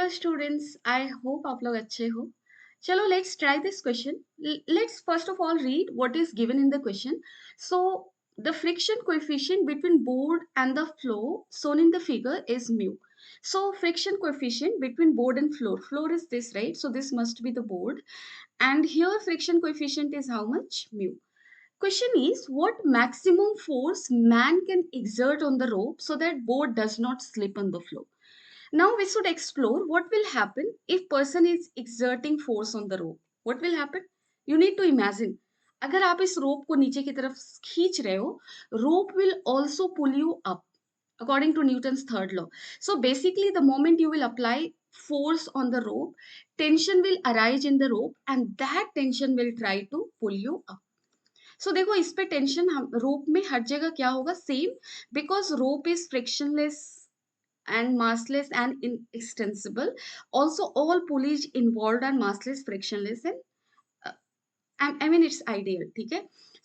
Hello students, I hope आप लोग अच्छे हो। चलो let's try this question. Let's first of all read what is given in the question. So the friction coefficient between board and the floor shown in the figure is mu. So friction coefficient between board and floor is this, right? So this must be the board, and here friction coefficient is how much? Mu. Question is, what maximum force man can exert on the rope so that board does not slip on the floor? Now we should explore what will happen if person is exerting force on the rope. What will happen? You need to imagine. अगर आप इस रोप को नीचे की तरफ खींच रहे हो, rope will also pull you up according to Newton's third law. So basically, the moment you will apply force on the rope, tension will arise in the rope, and that tension will try to pull you up. So देखो इस पे tension रोप में हर जगह क्या होगा? Same, because rope is frictionless and massless and inextensible. Also, all pulleys involved are massless, frictionless, and uh, I mean it's ideal. ठीक है?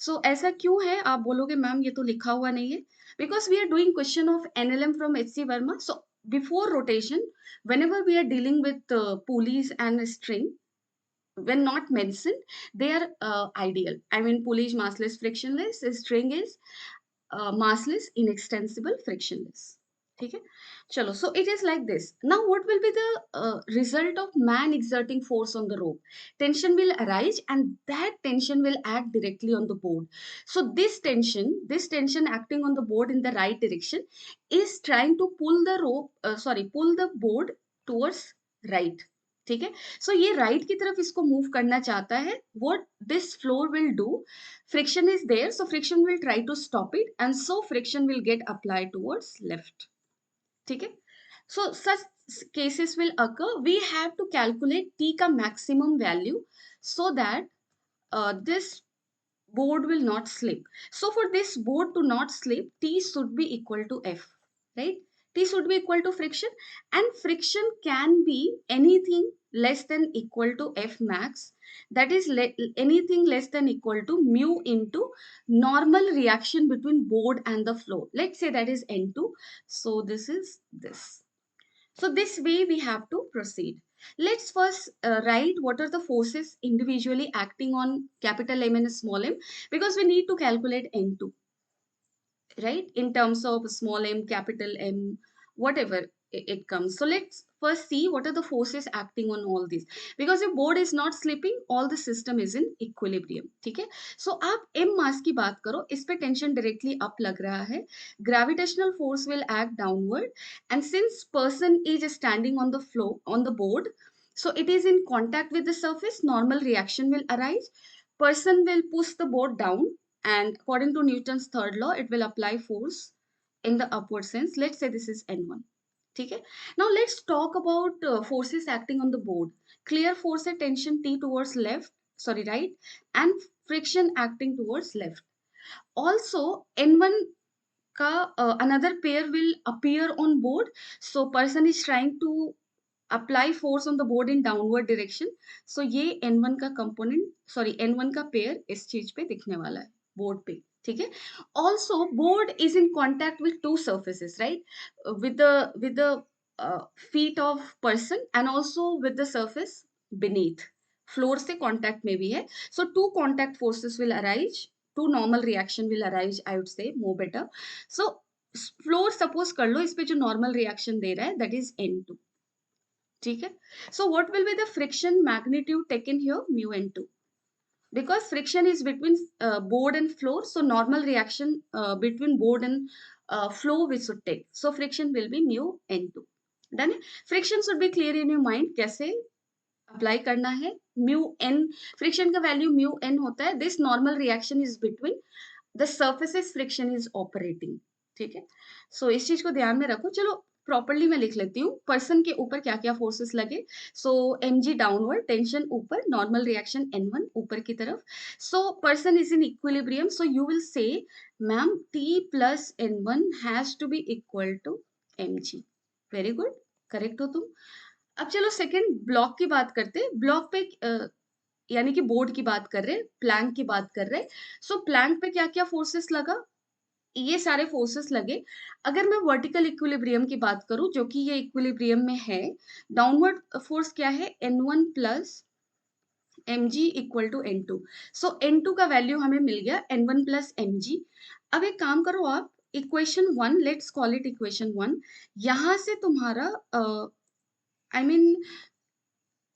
So ऐसा क्यों है? आप बोलोगे मैम ये तो लिखा हुआ नहीं है. Because we are doing question of NLM from HC Verma. So before rotation, whenever we are dealing with pulleys and string, when not mentioned, they are ideal. I mean pulley is massless, frictionless. String is massless, inextensible, frictionless. ठीक है? चलो, so it is like this. Now what will be the result of man exerting force on the rope? Tension will arise, and that tension will act directly on the board. So this tension acting on the board in the right direction is trying to pull the pull the board towards right. ठीक है? So ये right की तरफ इसको move करना चाहता है. What this floor will do? Friction is there, so friction will try to stop it, and so friction will get applied towards left. ठीक है? So such cases will occur. We have to calculate t का maximum value so that this board will not slip. So for this board to not slip, t should be equal to f, right? T should be equal to friction, and friction can be anything less than equal to f max. That is anything less than equal to mu into normal reaction between board and the floor. Let's say that is N2. So this is this. So this way we have to proceed. Let's first write what are the forces individually acting on capital M and small m, because we need to calculate N2, right? In terms of small m, capital M, whatever it comes. So let's first see what are the forces acting on all these. Because if board is not slipping, all the system is in equilibrium. ठीक है? So आप M mass की बात करो, इस पे tension directly up लग रहा है. Gravitational force will act downward, and since person is standing on the floor on the board, so it is in contact with the surface, normal reaction will arise. Person will push the board down, and according to Newton's third law, it will apply force in the upward sense. Let's say this is N1. Okay? Now let's talk about forces acting on the board. Clear force and tension T towards right, and friction acting towards left. Also, N1 ka another pair will appear on board. So person is trying to apply force on the board in downward direction. So ये N1 का component, N1 का pair इस चीज पे दिखने वाला है board पे. ठीक है? Also, board is in contact with two surfaces, right? With the feet of person, and also with the surface beneath. Floor से contact में भी है. So two contact forces will arise. Two normal reaction will arise, I would say, more better. So floor suppose कर लो, इस पे जो normal reaction दे रहा है, that is N2. ठीक है? So what will be the friction magnitude taken here? Mu N2. Because friction is between board and floor, so normal reaction between board and floor we should take. So friction will be mu N2. Done? Friction should be clear in your mind. कैसे apply करना है? Mu N, friction का value mu N होता है. This normal reaction is between the surfaces friction is operating. ठीक है? So इस चीज को ध्यान में रखो. चलो प्रॉपरली मैं लिख लेती हूँ. पर्सन के ऊपर क्या क्या फोर्सेस लगे. सो mg डाउनवर्ड, टेंशन ऊपर, नॉर्मल रिएक्शन N1 ऊपर की तरफ. So person is in equilibrium. So you will say ma'am T plus N1 has to be equal to mg. Very good, correct हो तुम. अब चलो सेकेंड ब्लॉक की बात करते हैं. ब्लॉक पे यानी कि बोर्ड की बात कर रहे हैं, प्लैंक की बात कर रहे हैं. सो प्लैंक पे क्या क्या फोर्सेस लगा? ये सारे फोर्सेस लगे। अगर मैं वर्टिकल इक्विलिब्रियम की बात करूं, जो कि ये इक्विलिब्रियम में है, डाउनवर्ड फोर्स क्या है, N1 plus mg equal to N2। So N2 का वैल्यू हमें मिल गया N1 प्लस mg। अब एक काम करो आप, equation 1, let's call it equation 1, यहां से तुम्हारा आई मीन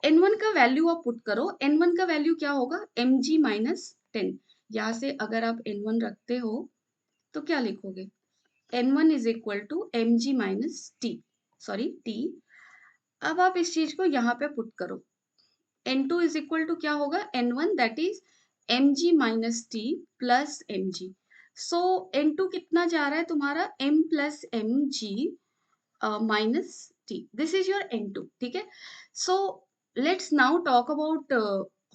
N1 का वैल्यू आप पुट करो। N1 का वैल्यू क्या होगा, mg माइनस 10। यहाँ से अगर आप N1 रखते हो तो क्या लिखोगे, N1 is equal to mg minus T, sorry T. अब आप इस चीज को यहाँ पे पुट करो, N2 इज इक्वल टू क्या होगा, N1 that is mg minus T plus mg। So N2 कितना जा रहा है तुम्हारा, m plus mg minus t, this is your N2, ठीक है। so let's now talk about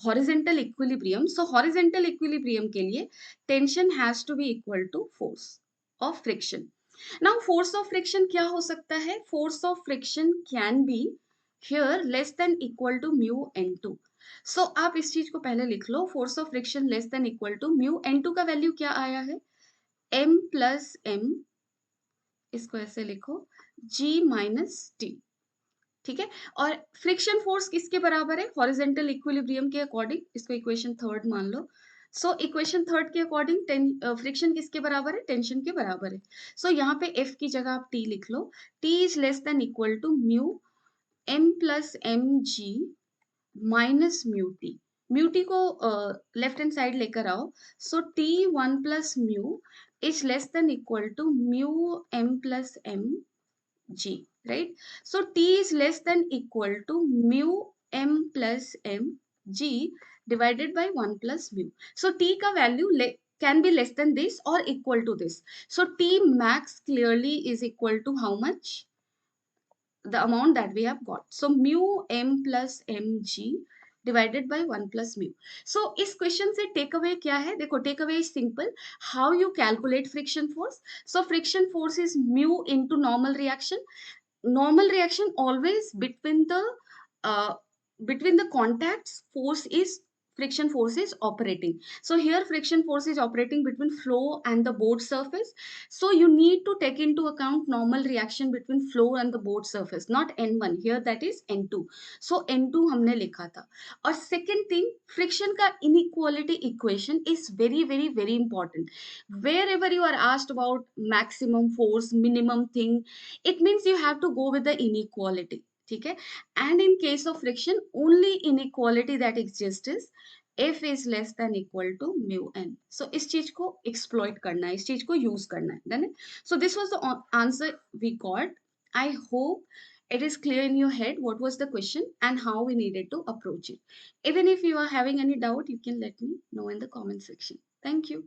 horizontal equilibrium। so horizontal equilibrium के लिए tension has to be equal to force of friction। now force of friction क्या हो सकता है, force of friction can be here less than equal to mu N2। so आप इस चीज को पहले लिख लो, force of friction less than equal to mu N2 का वैल्यू क्या आया है, m प्लस m, इसको ऐसे लिखो, g माइनस टी, ठीक है। और फ्रिक्शन फोर्स किसके बराबर है, हॉरिजॉन्टल इक्विलिब्रियम के अकॉर्डिंग, इसको इक्वेशन थर्ड मान लो। सो इक्वेशन थर्ड के अकॉर्डिंग फ्रिक्शन किसके बराबर है, टेंशन के बराबर है। सो यहाँ पे F की जगह आप T लिख लो, T is less than equal to mu m plus m g minus mu t. Mu t को लेफ्ट हैंड साइड लेकर आओ। So t 1 plus mu is less than equal to mu m प्लस m g, right? So t is less than equal to mu m plus m g divided by 1 plus mu। So t का value can be less than this or equal to this। So t max clearly is equal to how much, the amount that we have got। So mu m plus mg divided by 1 plus mu। So इस question से take away क्या है, देखो take away is simple, how you calculate friction force. So friction force is mu into normal reaction. normal reaction always between the contacts, force is friction force is operating। so here friction force is operating between flow and the board surface। so you need to take into account normal reaction between flow and the board surface, not N1 here, that is N2। so N2 हमने लिखा था। और second thing, friction का inequality equation is very very very important। wherever you are asked about maximum force, minimum thing, it means you have to go with the inequality, ठीक है। and in case of friction, only inequality that exists is F is less than equal to mu n। so इस चीज को exploit करना है, इस चीज को use करना है, done it? so this was the answer we got। I hope it is clear in your head what was the question and how we needed to approach it। even if you are having any doubt, you can let me know in the comment section। thank you।